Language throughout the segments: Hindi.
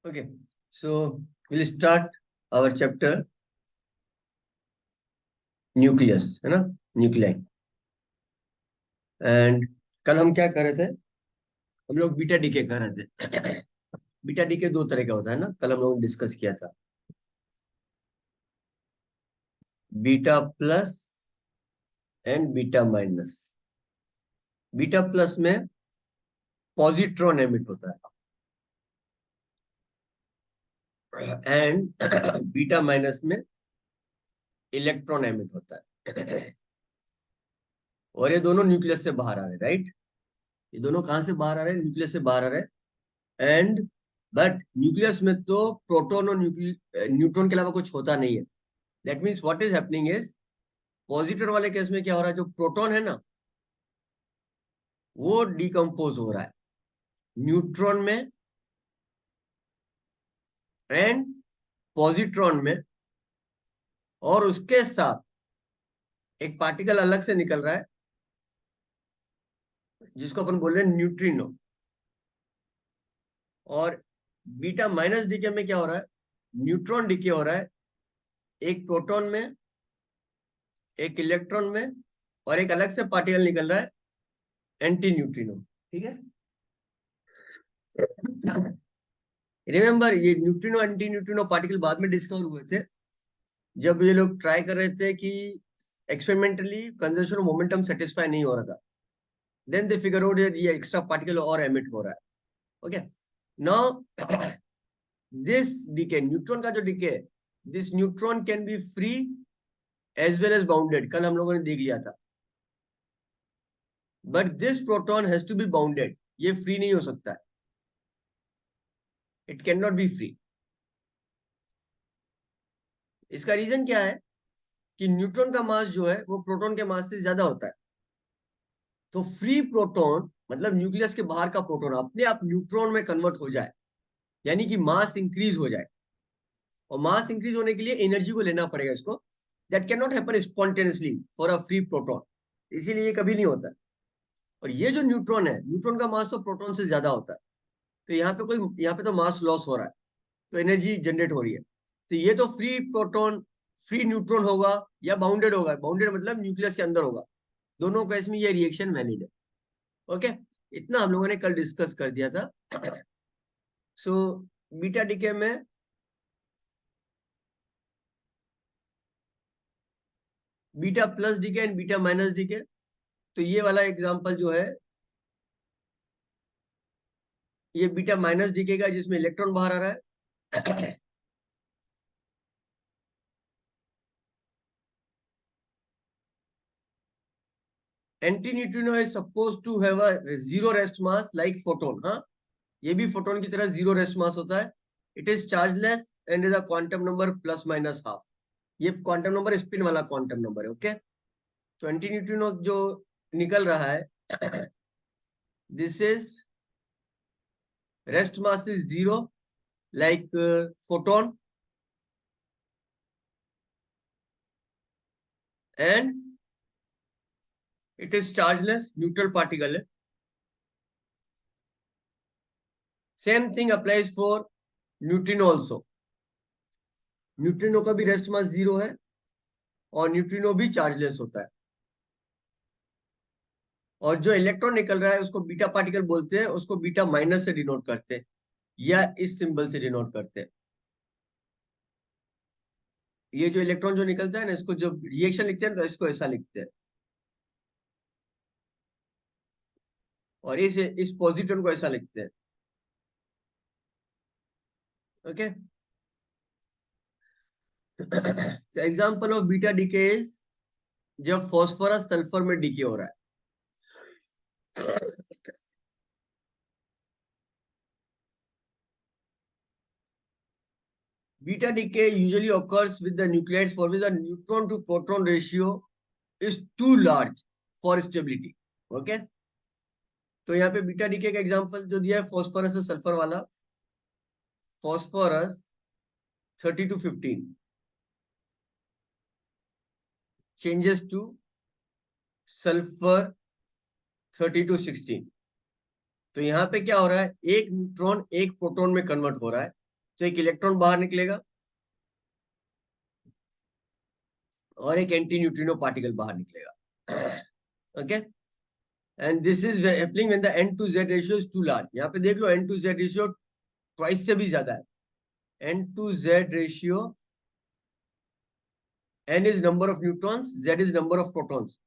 Okay, so we'll start our chapter nucleus, है ना, न्यूक्लियाई। एंड कल हम क्या कर रहे थे? हम लोग बीटा डीके कर रहे थे। बीटा डीके दो तरह का होता है ना, कल हम लोग डिस्कस किया था। Beta plus and beta minus. Beta plus में पॉजिट्रॉन एमिट होता है एंड बीटा माइनस में इलेक्ट्रॉन एमिट होता है। और ये दोनों न्यूक्लियस से बाहर आ रहे हैं, राइट? ये दोनों कहां से बाहर आ रहे हैं? न्यूक्लियस से बाहर आ रहे हैं। एंड बट न्यूक्लियस में तो प्रोटॉन और न्यूट्रॉन के अलावा कुछ होता नहीं है। That means what is happening is, positive वाले केस में क्या हो रहा है, जो प्रोटॉन है ना वो डिकम्पोज हो रहा है न्यूट्रॉन में एंड पॉजिट्रॉन में, और उसके साथ एक पार्टिकल अलग से निकल रहा है जिसको अपन बोल रहे हैं न्यूट्रिनो। और बीटा माइनस डीके में क्या हो रहा है? न्यूट्रॉन डीके हो रहा है, एक प्रोटॉन में, एक इलेक्ट्रॉन में, और एक अलग से पार्टिकल निकल रहा है एंटी न्यूट्रिनो। ठीक है, रिमेम्बर ये न्यूट्रिनो एंटी न्यूट्रिनो पार्टिकल बाद में डिस्कवर हुए थे, जब ये लोग ट्राई कर रहे थे कि experimentally conservation of momentum satisfy नहीं हो रहा था। देन दे फिगर आउट ये एक्स्ट्रा पार्टिकल और एमिट हो रहा है। Okay, now this decay, neutron का जो डीके है, this neutron can be free as well as bounded, कल हम लोगों ने देख लिया था। But this proton has to be bounded, ये फ्री नहीं हो सकता है, it can not be free. इसका रीजन क्या है कि न्यूट्रॉन का मास जो है वो प्रोटॉन के मास से ज्यादा होता है। तो फ्री प्रोटॉन मतलब न्यूक्लियस के बाहर का प्रोटॉन अपने आप न्यूट्रॉन में कन्वर्ट हो जाए, यानी कि मास इंक्रीज हो जाए। और मास इंक्रीज होने के लिए एनर्जी को लेना पड़ेगा इसको। That can not happen spontaneously for a free proton, इसीलिए ये कभी नहीं होता। और ये जो न्यूट्रॉन है, न्यूट्रॉन का मास तो प्रोटॉन से ज्यादा होता है। तो यहाँ पे तो मास लॉस हो रहा है, तो एनर्जी जनरेट हो रही है। तो ये तो फ्री प्रोटॉन, फ्री न्यूट्रॉन होगा या बाउंडेड होगा। बाउंडेड मतलब न्यूक्लियस के अंदर होगा। दोनों केस में ये रिएक्शन वैलिड है। ओके, इतना हम लोगों ने कल डिस्कस कर दिया था। सो बीटा डीके में beta plus decay and beta minus decay. तो ये वाला एग्जांपल जो है ये बीटा माइनस डीके का, जिसमें इलेक्ट्रॉन बाहर आ रहा है। Anti neutrino is suppose to have a zero rest mass like photon. हाँ, ये भी फोटोन की तरह जीरो रेस्ट मास होता है। It is chargeless and is a quantum number plus minus half. ये क्वांटम नंबर स्पिन वाला क्वांटम नंबर है। ओके, तो एंटी न्यूट्रिनो जो निकल रहा है, this is rest mass is zero like photon, and it is chargeless, neutral particle है। Same thing applies for neutrino also. Neutrino का भी रेस्ट मास जीरो है और न्यूट्रिनो भी चार्जलेस होता है। और जो इलेक्ट्रॉन निकल रहा है उसको बीटा पार्टिकल बोलते हैं, उसको बीटा माइनस से डिनोट करते हैं या इस सिंबल से डिनोट करते हैं। ये जो इलेक्ट्रॉन जो निकलता है ना, इसको जब रिएक्शन लिखते हैं तो इसको ऐसा लिखते हैं, और इस पॉजिट्रॉन को ऐसा लिखते हैं। Okay, example of beta decay is जब फॉस्फोरस सल्फर में डीके हो रहा है। Beta decay usually occurs with the nuclides for which the neutron to proton ratio is too large for stability. Okay, तो यहाँ पे बीटा डीके का एग्जांपल जो दिया है फॉस्फोरस और सल्फर वाला। Phosphorus 30 to 15 changes to sulphur 30 to 16। तो यहाँ पे क्या हो रहा है, एक न्यूट्रॉन एक प्रोटॉन में कन्वर्ट हो रहा है। तो एक इलेक्ट्रॉन बाहर निकलेगा और एक एंटी न्यूट्रिनो पार्टिकल बाहर निकलेगा। Okay, and this is happening when the n to z ratio is too large. यहाँ पे देख लो n to z ratio twice से भी ज्यादा है। n to z ratio, n is number of neutrons, z is number of protons,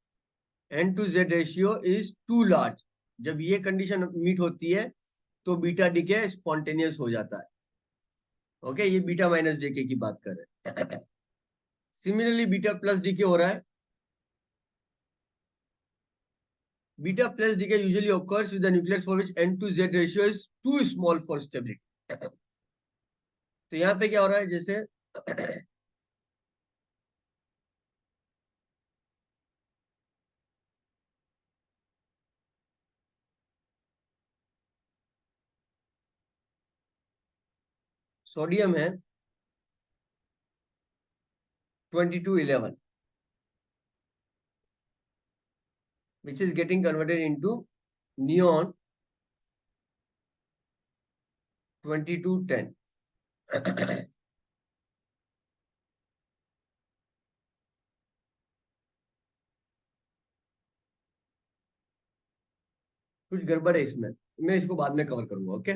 n to z ratio is too large. जब ये कंडीशन मीट होती है तो बीटा डीके स्पॉन्टेनियस हो जाता है। ओके, ये बीटा माइनस डीके की बात कर रहे हैं। सिमिलरली बीटा प्लस डीके हो रहा है। Beta plus decay usually occurs with the nucleus for which n to z ratio is too small for stability। तो यहाँ पे क्या हो रहा है, जैसे सोडियम है 2211 which is getting converted into neon 2210। कुछ गड़बड़ है इसमें, मैं इसको बाद में कवर करूंगा। Okay,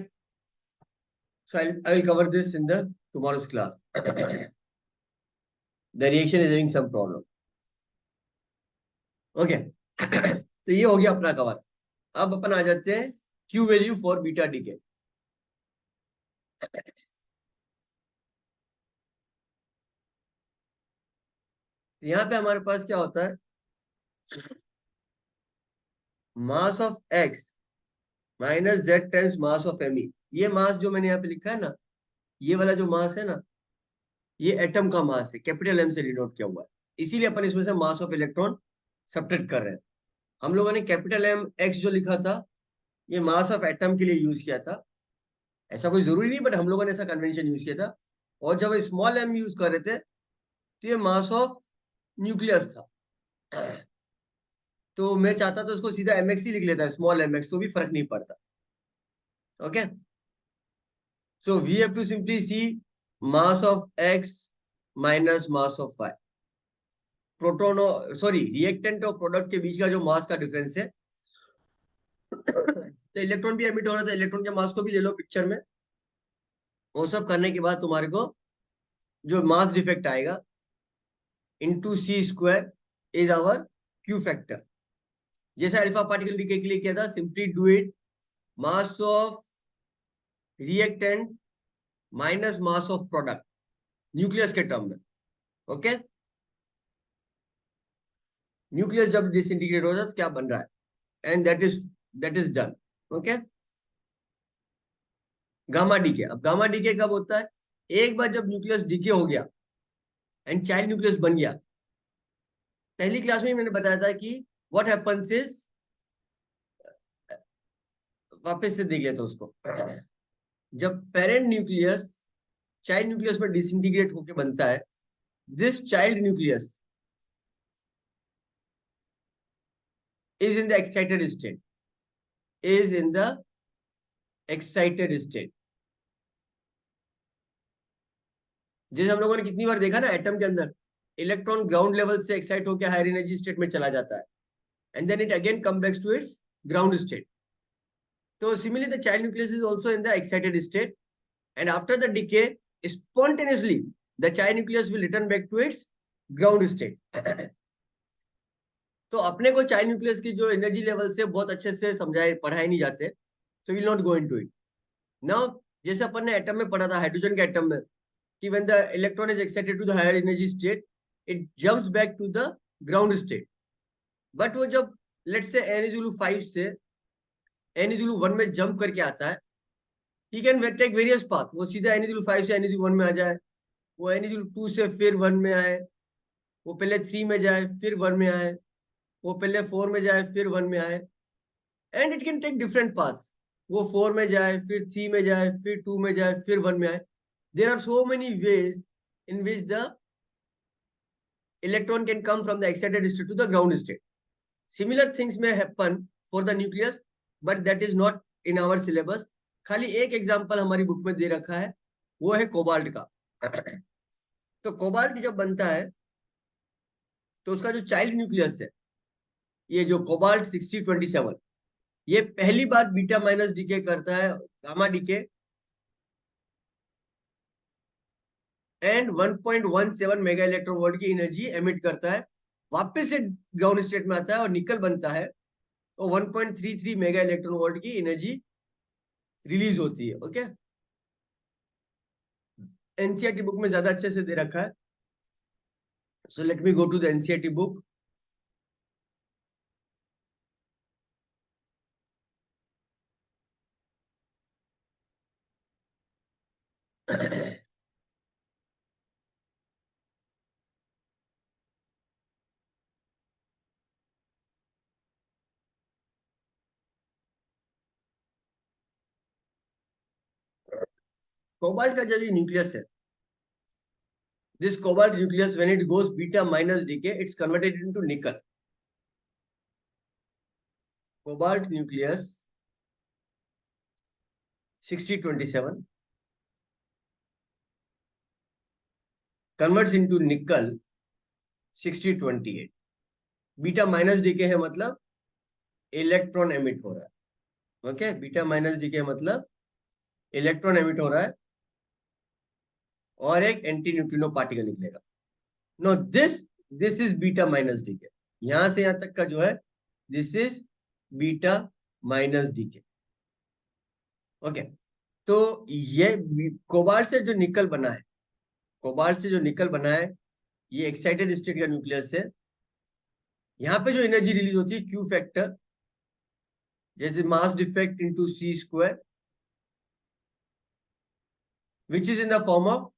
so I will cover this in the tomorrow's class. The reaction is having some problem. Okay, तो ये हो गया अपना कवर। अब अपन आ जाते हैं Q value for beta decay. यहाँ पे हमारे पास क्या होता है, mass of X minus Z times mass of M E. ये मास जो मैंने यहाँ पे लिखा है ना, ये वाला जो मास है ना, ये एटम का मास है, कैपिटल एम से डिनोट किया हुआ है। इसीलिए अपन इसमें से मास ऑफ इलेक्ट्रॉन सब्ट्रैक्ट कर रहे हैं। हम लोगों ने कैपिटल एम एक्स जो लिखा था, ये मास ऑफ एटम के लिए यूज किया था। ऐसा कोई जरूरी नहीं, बट हम लोगों ने ऐसा कन्वेंशन यूज किया था। और जब स्मॉल एम यूज कर रहे थे तो ये मास ऑफ न्यूक्लियस था। तो मैं चाहता था उसको सीधा एमएक्स ही लिख लेता, स्मॉल एमएक्स, तो भी फर्क नहीं पड़ता। Okay, so we have to simply see mass of X minus mass of Y. Proton sorry reactant और प्रोडक्ट के बीच का जो मास का डिफरेंस है। तो इलेक्ट्रॉन भी एमिट हो रहा था, इलेक्ट्रॉन के मास को भी ले लो पिक्चर में। वो सब करने के बाद तुम्हारे को जो मास डिफेक्ट आएगा into C square is our Q factor. जैसे अल्फा पार्टिकल डीके के लिए किया था, simply do it mass of reactant minus mass of product nucleus के टर्म में। ओके, न्यूक्लियस जब डिसइंटीग्रेट हो जाता है तो क्या बन रहा है, and that is done. Okay, gamma decay. अब गामा डीके कब होता है, एक बार जब न्यूक्लियस डीके हो गया एंड चाइल्ड न्यूक्लियस बन गया। पहली क्लास में ही मैंने बताया था कि व्हाट हैपेंस इज, वापस से देख लेते उसको। जब पेरेंट न्यूक्लियस चाइल्ड न्यूक्लियस में डिसइंटीग्रेट होकर बनता है, this child nucleus is in the excited state, is in the excited state। जैसे हम लोगों ने कितनी बार देखा ना, एटम के अंदर इलेक्ट्रॉन ग्राउंड लेवल से एक्साइट होकर हायर एनर्जी स्टेट में चला जाता है, and then it again come back to its ground state. तो similarly the child nucleus is also in the excited state, and after the decay spontaneously the child nucleus will return back to its ground state। तो अपने को चाइल्ड न्यूक्लियस की जो एनर्जी लेवल से बहुत अच्छे से समझाए पढ़ाए नहीं जाते, so will not go into it now. जैसे अपन ने एटम में पढ़ा था, हाइड्रोजन के एटम में, कि when the electron is excited to the higher energy state, it jumps back to the ground state। but वो जब let's say n is equal to 5 से n is equal to 1 में जंप करके आता है, he can take various path। वो सीधा n is equal to 5 से n is equal to 1 में आ जाए, वो n is equal to 2 से फिर 1 में आए, वो पहले 3 में जाए फिर 1 में आए, वो पहले 4 में जाए फिर 1 में आए, and it can take different paths. वो 4 में जाए फिर 3 में जाए फिर 2 में जाए फिर 1 में आए। There are so many ways in which the electron can come from the excited state to the ground state। Similar things may happen for the nucleus, but that is not in our syllabus। खाली एक एग्जांपल हमारी बुक में दे रखा है, वो है कोबाल्ट का। तो कोबाल्ट जब बनता है तो उसका जो चाइल्ड न्यूक्लियस है, ये जो कोबाल्ट 6027, ये पहली बार बीटा माइनस डीके करता है, gamma decay, and 1.17 mega electron volt की एनर्जी एमिट करता है, वापस से ग्राउंड स्टेट में आता है और निकल बनता है, तो 1.33 मेगा इलेक्ट्रॉन वोल्ट की एनर्जी रिलीज होती है। ओके, एनसीईआरटी बुक में ज्यादा अच्छे से दे रखा है। So let me go to the NCERT book. Cobalt का जो न्यूक्लियस है, this cobalt nucleus, when it goes beta minus decay, it's converted into nickel. Cobalt nucleus 6027 converts into nickel 6028. Beta minus decay है मतलब इलेक्ट्रॉन एमिट हो रहा है। ओके, बीटा माइनस डीके मतलब इलेक्ट्रॉन एमिट हो रहा है और एक एंटी न्यूट्रिनो पार्टिकल निकलेगा। No, this is beta minus decay. यहां से यहां तक का जो है, this is beta minus decay. Okay, तो ये कोबाल्ट से जो निकल बना है, कोबाल्ट से जो निकल बना है, ये एक्साइटेड स्टेट का न्यूक्लियस है। यहाँ पे जो एनर्जी रिलीज होती है, क्यू फैक्टर, जैसे mass defect into C square, which is in the form of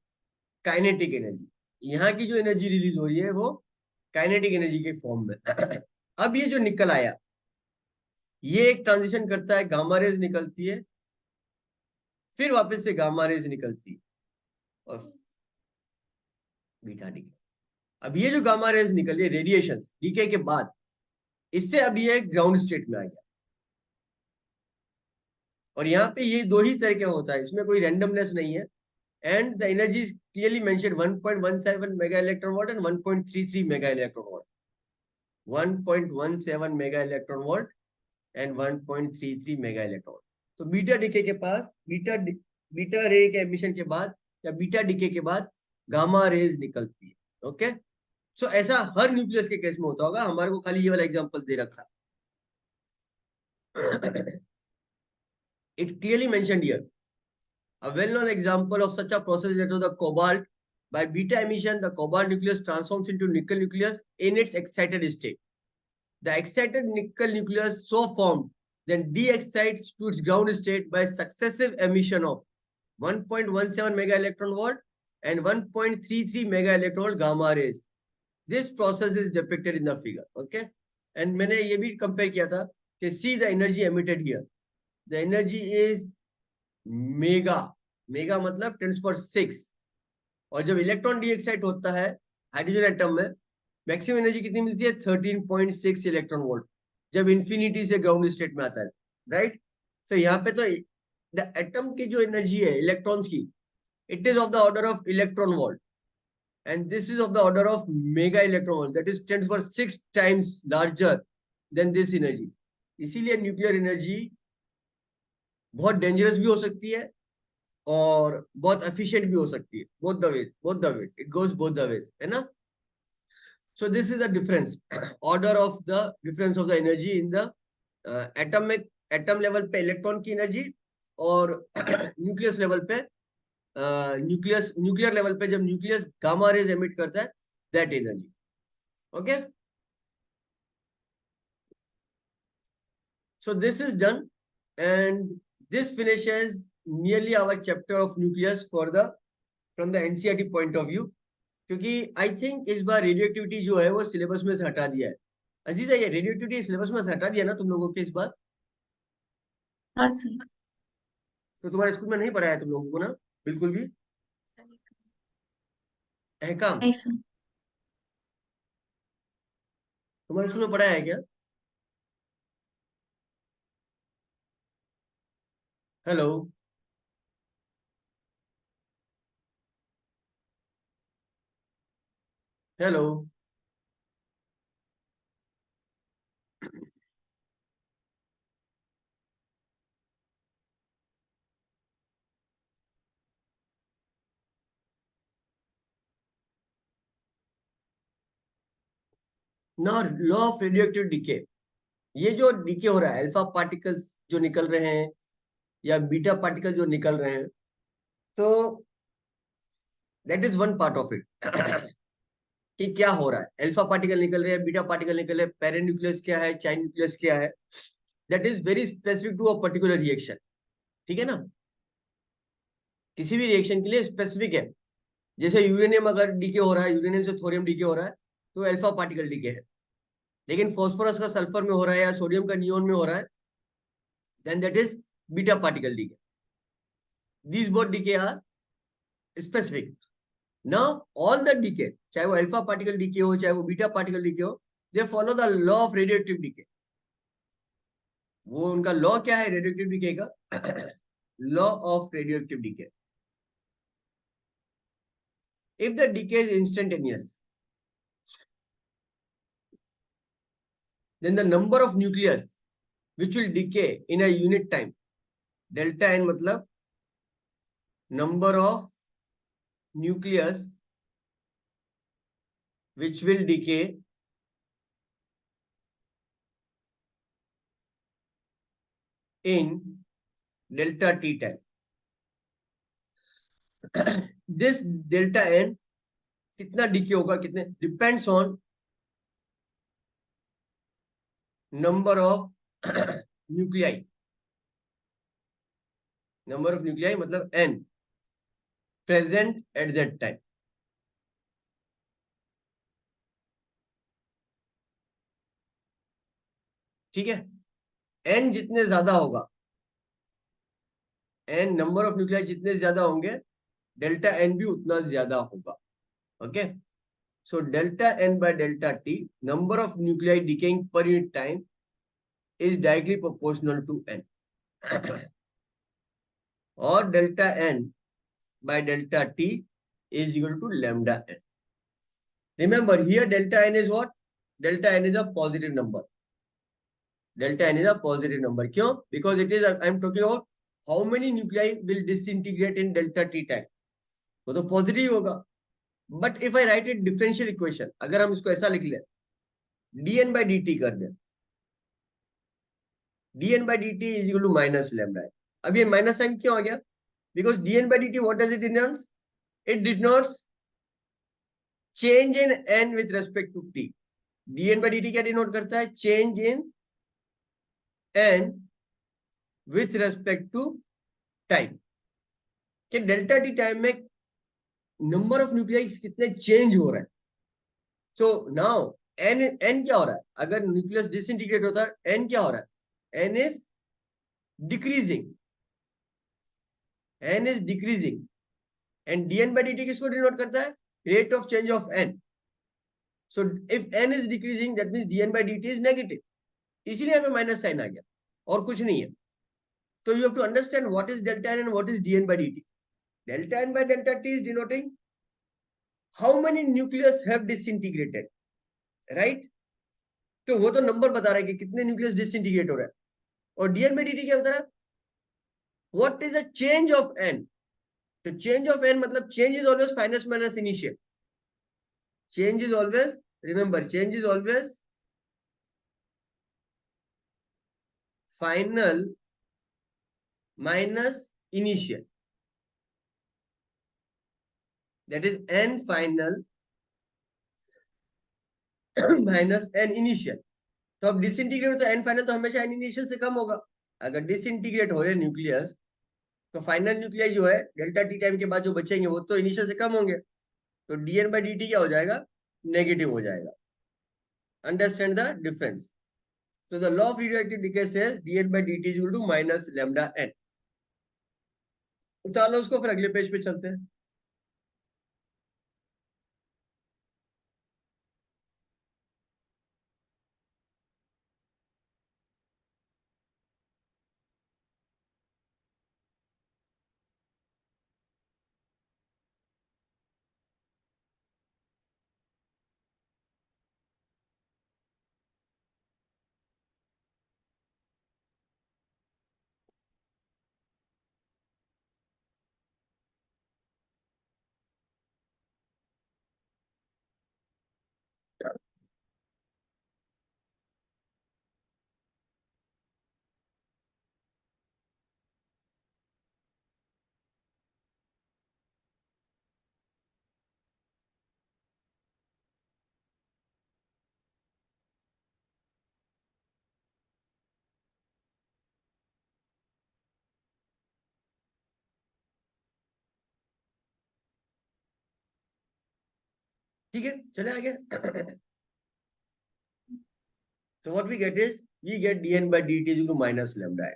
kinetic energy. यहाँ की जो एनर्जी रिलीज हो रही है वो काइनेटिक एनर्जी के फॉर्म में। अब ये जो निकल आया, ये एक ट्रांजिशन करता है, गामा रेज निकलती है, फिर वापस से गामा रेज निकलती है और बीटा डीके। अब ये जो गामा रेज निकली, रेडिएशन डीके के बाद, इससे अब ये ग्राउंड स्टेट में आ गया। और यहाँ पे ये दो ही तरह का होता है, इसमें कोई रैंडमनेस नहीं है। And the energy is clearly mentioned, 1.17 mega electron volt and 1.33 mega electron volt. 1.17 mega electron volt and 1.33 mega electron. तो बीटा डीके के पास, बीटा रे के एमिशन के बाद या बीटा डीके के बाद गामा रेज निकलती है। ओके, सो ऐसा हर न्यूक्लियस के केस में होता होगा, हमारे को खाली ये वाला एग्जांपल दे रखा है। It clearly mentioned here. A well-known example of such a process is that of the cobalt. By beta emission, the cobalt nucleus transforms into nickel nucleus in its excited state. The excited nickel nucleus so formed then de-excites to its ground state by successive emission of 1.17 mega electron volt and 1.33 mega electron volt gamma rays. This process is depicted in the figure. Okay, and मैंने ये भी compare किया था कि see the energy emitted here. The energy is mega, mega मतलब 10⁶। और जब इलेक्ट्रॉन डीएक्साइट होता है हाइड्रोजन एटम में, मैक्सिमम एनर्जी कितनी मिलती है? 13.6 इलेक्ट्रॉन वोल्ट, जब इंफिनिटी से ग्राउंड स्टेट में आता है। राइट, तो यहाँ पे तो द एटम की जो एनर्जी है इलेक्ट्रॉन्स की, it is of the order of electron volt, and this is of the order of mega electron volt, that is 10⁶ times larger than this energy. इसीलिए न्यूक्लियर एनर्जी बहुत डेंजरस भी हो सकती है और बहुत एफिशिएंट भी हो सकती है। Both the ways, both the way, it goes both the ways, है ना। So this is the difference, order of the difference of the energy in the atom में। एटम लेवल पे इलेक्ट्रॉन की एनर्जी और न्यूक्लियस लेवल पे, न्यूक्लियर लेवल पे जब न्यूक्लियस गामा रेज एमिट करता है, that energy. Okay, so this is done, and this finishes nearly our chapter of nucleus for the from the NCERT point of view। क्योंकि आई थिंक इस बार रेडियो एक्टिविटी जो है वो सिलेबस में से हटा दिया है। अजीजा, ये रेडियो एक्टिविटी सिलेबस में से हटा दिया ना तुम लोगों के इस बार? हाँ सर। तो तुम्हारे स्कूल में नहीं पढ़ाया तुम लोगों को ना, बिल्कुल भी? अहकाम नहीं सर। तुम्हारे स्कूल में पढ़ाया है क्या? Hello, hello. ना लॉ ऑफ रेडियोएक्टिव डिके, ये जो डिके हो रहा है, अल्फा पार्टिकल्स जो निकल रहे हैं या बीटा पार्टिकल जो निकल रहे हैं, तो that is one part of it. कि क्या हो रहा है, अल्फा पार्टिकल निकल रहे हैं, बीटा पार्टिकल निकल रहे हैं, पेरेंट न्यूक्लियस क्या है, चाइल्ड न्यूक्लियस क्या है, that is very specific to a particular reaction. ठीक है ना, किसी भी रिएक्शन के लिए स्पेसिफिक है। जैसे यूरेनियम अगर डीके हो रहा है, यूरेनियम से थोरियम डीके हो रहा है, तो अल्फा पार्टिकल डीके है। लेकिन फॉस्फोरस का सल्फर में हो रहा है या सोडियम का नियोन में हो रहा है, then that is beta particle decay. These both decay are specific. Now all the decay, चाहे वो अल्फा पार्टिकल डीके हो चाहे वो बीटा पार्टिकल डीके हो, they follow the law of radioactive decay. वो उनका लॉ क्या है रेडियोएक्टिव डीके का? Law of radioactive decay. If the decay is instantaneous, then the number of nucleus which will decay in a unit time, delta n मतलब number of nucleus which will decay in delta t time. This delta n कितना डिके होगा, कितने, depends on number of nuclei. Number of nuclei मतलब n present at that time. ठीक है, n जितने ज्यादा होगा, n नंबर ऑफ न्यूक्लियाई जितने ज्यादा होंगे, डेल्टा n भी उतना ज्यादा होगा। Okay, so delta n by delta t, number of nuclei decaying per unit time, is directly proportional to n. और delta n by delta t is equal to lambda n. Remember here delta n is what? Delta n is a positive number. Delta n is a positive number. क्यों? Because it is, I am talking about how many nuclei will disintegrate in delta t time. वो तो पॉजिटिव होगा। But if I right it differential equation, अगर हम इसको ऐसा लिख लें, dn by dt कर दें, dn by dt is equal to minus lambda। अब ये माइनस साइन क्यों आ गया? Because dn by dt what does it denotes? It denotes change in n with respect to t। dn by dt क्या डिनोट करता है? Change in n with respect to time. कि डेल्टा टी टाइम में नंबर ऑफ न्यूक्लियाई कितने चेंज हो रहे हैं। सो नाउ एन क्या हो रहा है? अगर न्यूक्लियस डिसइंटीग्रेट होता है, एन क्या हो रहा है? N is decreasing, N is decreasing. And dn by dt किसको डिनोट करता है? Rate of change of n। So if n is decreasing that means dn by dt is negative, इसीलिए हमें माइनस साइन आ गया, और कुछ नहीं है। तो you have to understand what is delta n and what is dn by dt। Delta n by delta t is denoting how many nucleus have disintegrated, right? तो वो तो नंबर बता रहा है कि कितने न्यूक्लियस डिसइंटीग्रेट हो रहा है। और dn by dt क्या बता रहा है? What is the change of n। तो चेंज ऑफ n मतलब change is always final minus initial. Change is always, remember, change is always final minus initial. That is n final minus n initial. तो अब डिसइंटीग्रेट तो n फाइनल तो हमेशा n इनिशियल से कम होगा। अगर डिसइंटीग्रेट हो रहे न्यूक्लियस, तो फाइनल न्यूक्लियस जो है डेल्टा टी टाइम के बाद जो बचेंगे वो तो इनिशियल से कम होंगे। तो dn by dt क्या हो जाएगा? नेगेटिव हो जाएगा। Understand the difference? So the law of radioactive decay says dn by dt is equal to minus lambda n। उतार लो उसको, फिर अगले पेज पे चलते हैं। ठीक है, चले आगे। So what we get is we get dn by dt is equal to minus lambda n.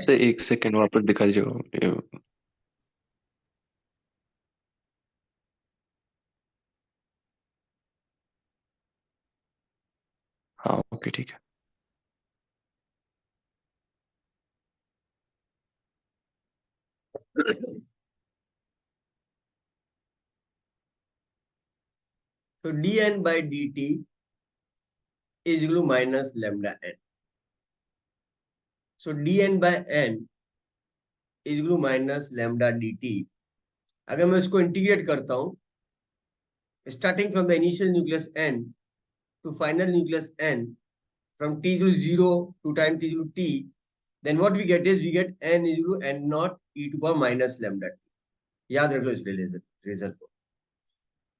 से एक सेकंड वापस दिखा दीजिएगा। हाँ ओके ठीक है। So dn by dt is equal to minus lambda n. So dn by n is equal to minus lambda dt. अगर मैं इसको इंटीग्रेट करता हूं, starting from the initial nucleus n to final nucleus n, from t to 0 to time t to t, then what we get is we get n is equal to n naught e to power minus lambda t. याद रख लो इस रिजल्ट को।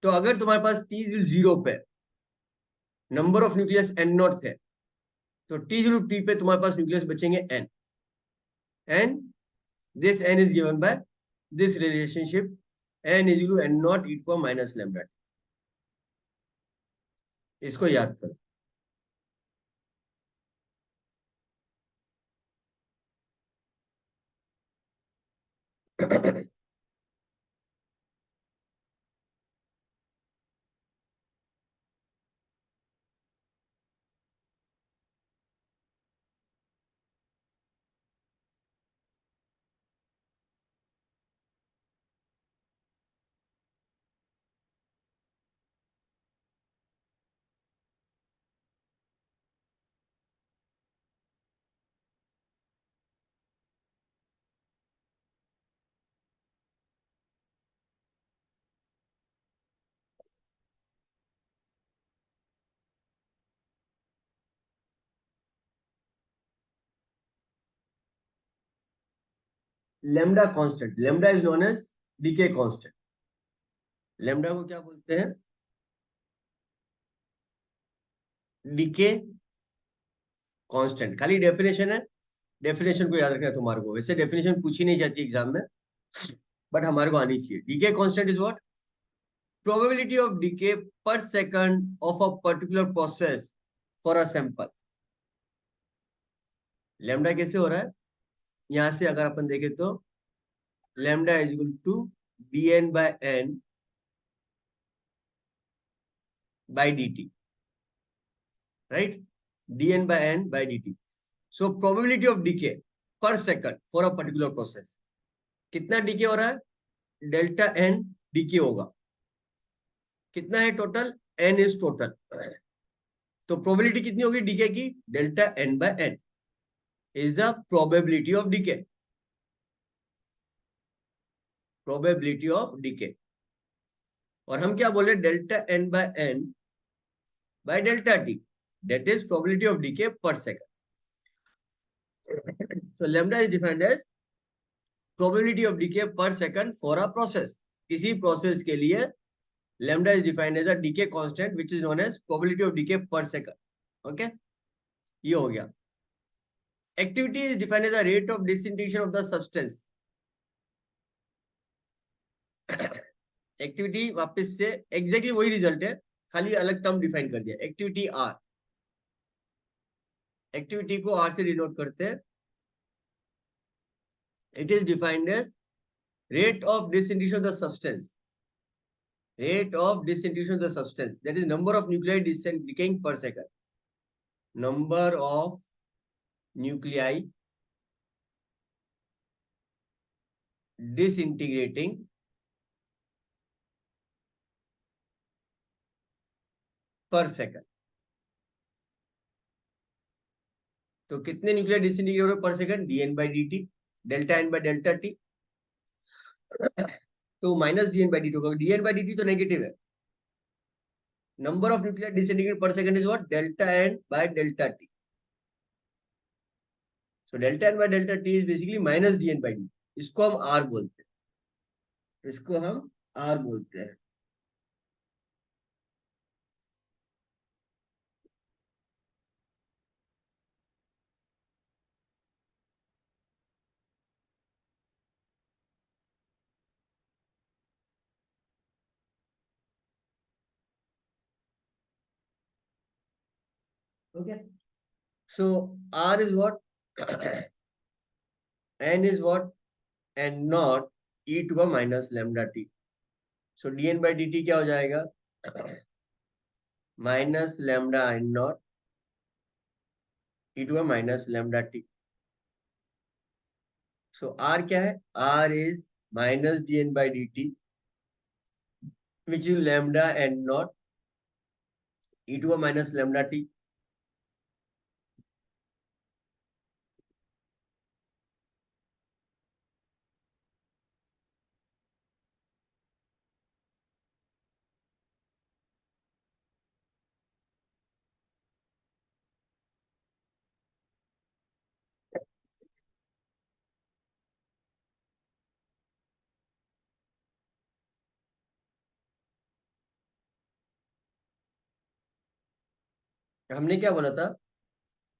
तो अगर तुम्हारे पास t 0 पे number of nucleus n not थे, तो t 0 t पे तुम्हारे पास न्यूक्लियस बचेंगे n, and this n is given by this relationship n is equal to n naught e to power minus lambda t. इसको याद करो। lambda constant, lambda is known as decay constant. lambda को क्या बोलते हैं? Decay constant. खाली डेफिनेशन है, डेफिनेशन को याद रखना है तुम्हारे को। वैसे डेफिनेशन पूछी नहीं जाती एग्जाम में, बट हमारे को आनी चाहिए। Decay constant is what? Probability of decay पर second of a particular process for a sample. Lambda कैसे हो रहा है? यहां से अगर अपन देखें तो lambda is equal to dn by n by dt, right? dn by n by dt. So probability of decay per second for a particular process, कितना डीके हो रहा है? डेल्टा एन डीके होगा। कितना है टोटल? N is total. तो प्रोबेबिलिटी कितनी होगी डीके की? Delta N by N is the probability of decay, probability of decay. और हम क्या बोले? Delta N by N by delta T, that is probability of decay पर second. So lambda is defined as probability of decay per second for a process. किसी प्रोसेस के लिए lambda is defined as a decay constant which is known as probability of decay per second. Okay, ये हो गया। Activity is defined as the rate of disintegration of the substance. Activity वापस से एग्जैक्टली वही रिजल्ट है, खाली अलग टर्म डिफाइन कर दिया। एक्टिविटी आर, एक्टिविटी को आर से डिनोट करते हैं। It is defined as rate of disintegration of the substance, rate of disintegration of the substance, that is number of nuclei decaying per second, number of nuclei disintegrating per second। तो कितने न्यूक्लियर डिसइंटीग्रेट हो रहे पर second? dn by dt, delta n by delta t। तो माइनस dn by dt होगा। dn by dt तो नेगेटिव है। नंबर ऑफ न्यूक्लियर डिसइंटीग्रेट पर second is what? Delta n by delta t। So delta n by delta t is basically minus dn by dt। इसको हम r बोलते हैं, इसको हम r बोलते हैं। Okay, so R is what? N is what? And not e to a minus lambda t. So dn by dt क्या हो जाएगा? Minus lambda N naught e to a minus lambda t. So R क्या है? R is minus dn by dt, which is lambda and not e to a minus lambda t. हमने क्या बोला था?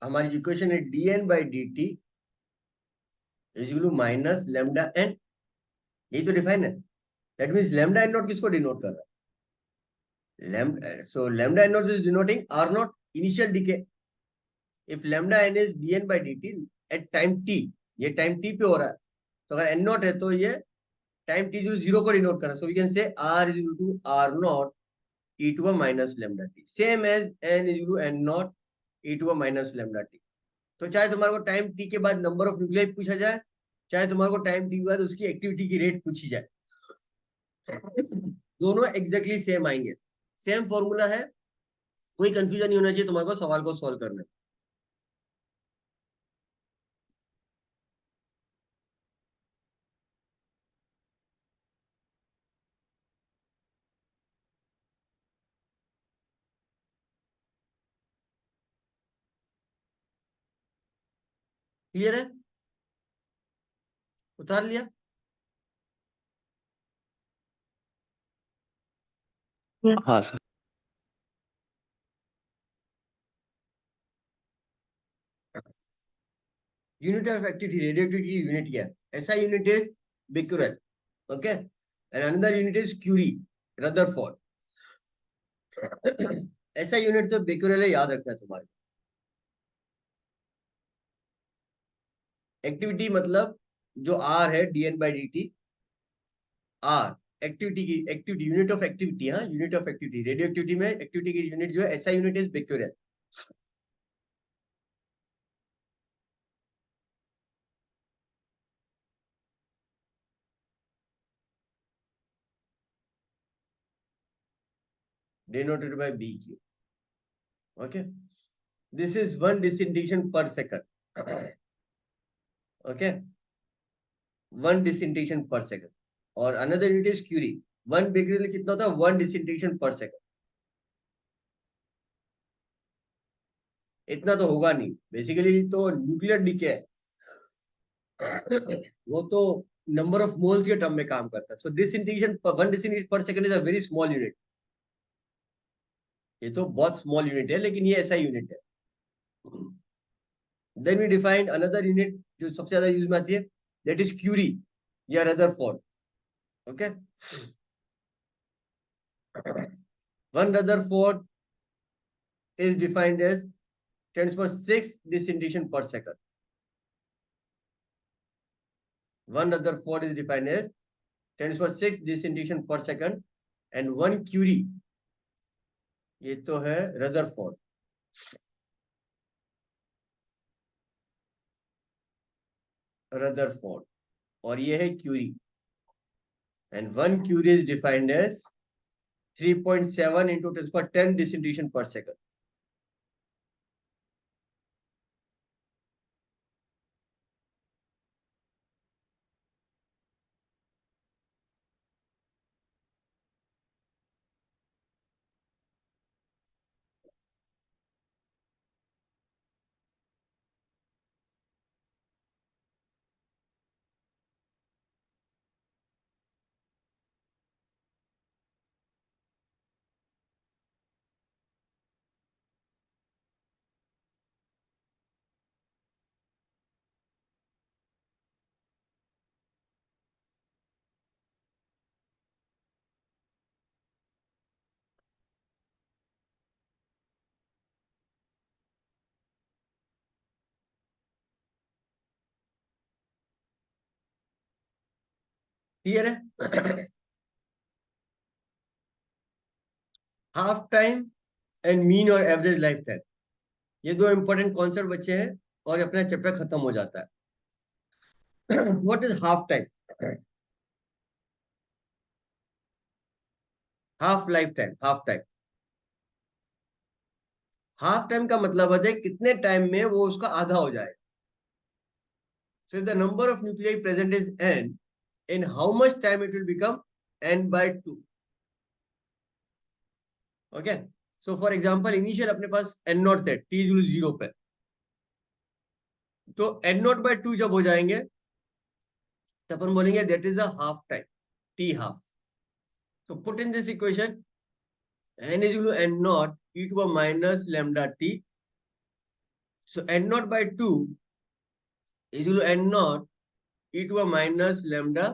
हमारी इक्वेशन है dn by dt is equal to minus lambda n. यही तो डिफाइन है. That means lambda n not किसको डिनोट कर रहा है? So lambda n naught is denoting r naught, initial decay. If lambda n is dn by dt at time t, ये टाइम t पे हो रहा है, तो अगर n नॉट है तो ये टाइम t जो जीरो को डिनोट कर रहा है. So we can say r is equal to r naught e to a minus lambda t, same as n is equal to n naught e to a minus lambda t. तो चाहे तुम्हारे को टाइम t के बाद नंबर ऑफ न्यूक्लियाई पूछा जाए, चाहे तुम्हारे को टाइम t के बाद उसकी एक्टिविटी की रेट पूछी जाए, दोनों एग्जैक्टली सेम आएंगे. सेम फॉर्मूला है, कोई कंफ्यूजन नहीं होना चाहिए तुम्हारे को सवाल को सॉल्व करने. क्लियर है? उतार लिया? हाँ sir. Unit of activity, radioactivity की यूनिट क्या है? SI unit is becquerel. Okay, and another unit is curie, rutherford. SI unit तो बेक्यूरेल है, याद रखना है तुम्हारे. एक्टिविटी मतलब जो आर है D N by D T, R activity की एक्टिविटी, यूनिट ऑफ एक्टिविटी. हाँ, unit of activity. Radioactivity में एक्टिविटी की यूनिट जो है, SI unit is becquerel. denoted by BQ. Okay, this is one disintegration per second. Okay, one disintegration per second. और another unit is Curie. One becquerel कितना होता है? वन डिसिंटीग्रेशन पर सेकंड. इतना तो होगा नहीं, बेसिकली तो न्यूक्लियर डीके है. वो तो नंबर ऑफ मोल्स के टर्म में काम करता है. सो डिसिंटीग्रेशन, वन डिसिंटीग्रेशन पर second is a very small unit. ये तो बहुत स्मॉल यूनिट है, लेकिन ये ऐसा यूनिट है. Then we define another unit जो सबसे ज्यादा यूज में आती है, दैट इज क्यूरी या rutherford. Okay, one rutherford is defined as 10^6 disintegration per second. One Rutherford is defined as 10^6 disintegration per second, and one Curie, ये तो है रदरफोर्ड. रदरफोर्ड और ये है curie, and one curie is defined as 3.7 into 10 disintegration per second. Clear है? हाफ टाइम एंड मीन और एवरेज लाइफ टाइम, ये दो इंपॉर्टेंट कॉन्सेप्ट बचे हैं और अपना चैप्टर खत्म हो जाता है। What is half time? Half life time, half time. Half time का मतलब है कितने टाइम में वो उसका आधा हो जाए। So if the number of nuclei present is n, in how much time it will become n by 2? Okay. So for example, initial अपने पास n नॉट थे, t इज 0 पे, तो n नॉट by 2 जब हो जाएंगे तो अपन बोलेंगे that is a half time, t half. So put in this equation, n is equal to n naught e to the minus lambda t. So n naught by 2 is equal to n naught e to the minus lambda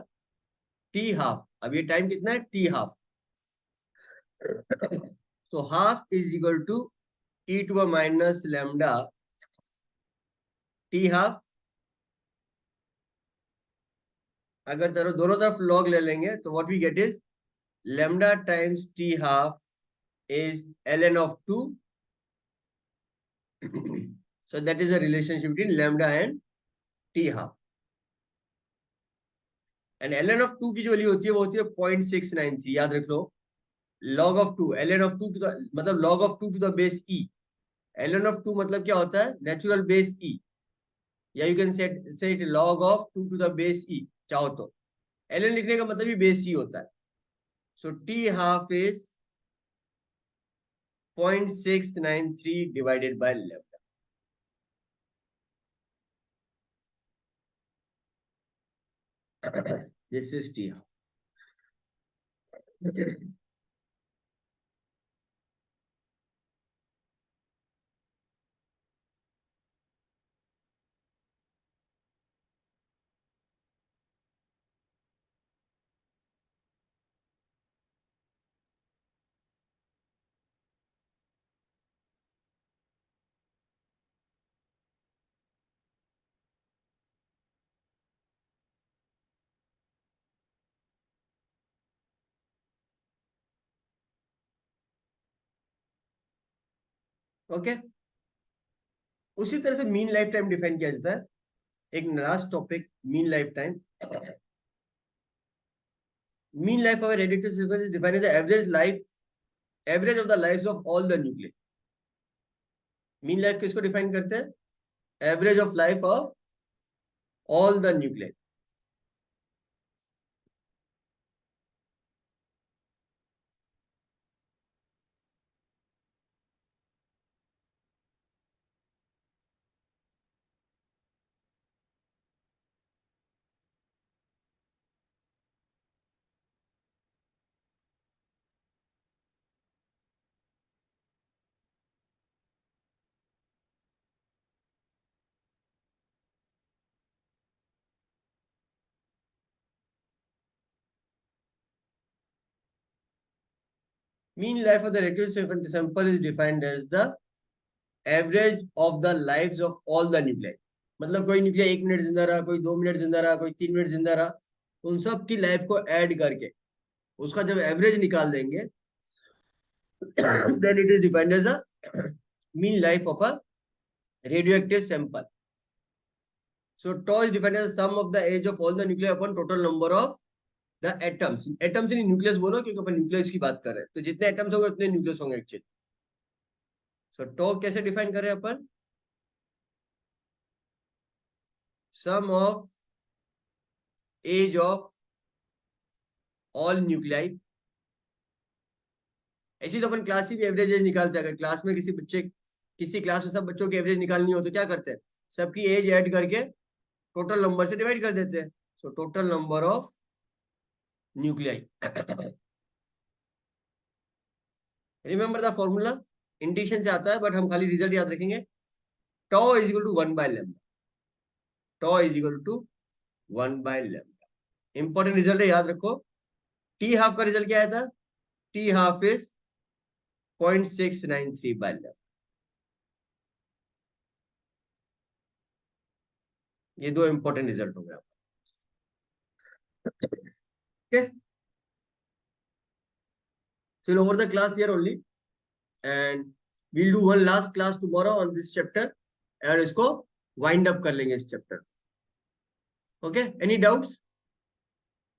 t half. अब ये टाइम कितना है? t half. So half is equal to e to the minus lambda t half. अगर दोनों तरफ log ले लेंगे तो what we get is lambda times t half is ln of 2. So that is the relationship between lambda and t half. And ln of 2 की जो वैल्यू होती है वो होती है 0.693, याद रख लो। log of 2, ln of 2 to the मतलब log of 2 to the base e. ln of 2 मतलब क्या होता है? नेचुरल बेस e, या you can say it log of 2 to the base e चाहो तो। ln लिखने का मतलब ही बेस e होता है। So t half is 0.693 divided by lambda. This is t half. Okay. उसी तरह से मीन लाइफ टाइम डिफाइन किया जाता है। एक last topic, mean life time. Mean life of radiative sequence is defined as the average of the lives of all the nucleus. Mean life किसको डिफाइन करते हैं? Average of life of all the nucleus. Mean life of the radioactive sample is defined as the average of the lives of all the nuclei. मतलब कोई न्यूक्लिया 1 मिनट जिंदा रहा, कोई 2 मिनट जिंदा रहा, कोई 3 मिनट जिंदा रहा, तो उन सब की लाइफ को ऐड करके उसका जब एवरेज निकाल देंगे, then it is defined as a mean life of a radioactive sample. So tau is defined as the sum of the age of all the nuclei upon total number of the atoms. Atoms in nucleus बोलो क्योंकि अपन न्यूक्लियस की बात कर रहे हैं, तो जितने एटम्स होंगे उतने न्यूक्लियस होंगे एक्चुअली। सो tau कैसे डिफाइन कर रहे हैं अपन? Sum of age of all nuclei। ऐसी तो अपन क्लास की भी एवरेज एज निकालते हैं। अगर क्लास में किसी क्लास में सब बच्चों की एवरेज निकालनी हो तो क्या करते हैं? सबकी एज ऐड करके टोटल नंबर से डिवाइड कर देते हैं। So total number of nuclei. Remember the formula, इंडिशन से आता है बट हम खाली रिजल्ट याद रखेंगे। Tau is equal to 1/λ। Tau is equal to 1/λ। Important result है, याद रखो। टी हाफ का रिजल्ट क्या आया था? T half is 0.693/λ। ये दो इंपॉर्टेंट रिजल्ट हो गया। Okay, so we'll over the class here only, and we'll do one last class tomorrow on this chapter, and इसको wind up कर लेंगे इस chapter. Okay, any doubts?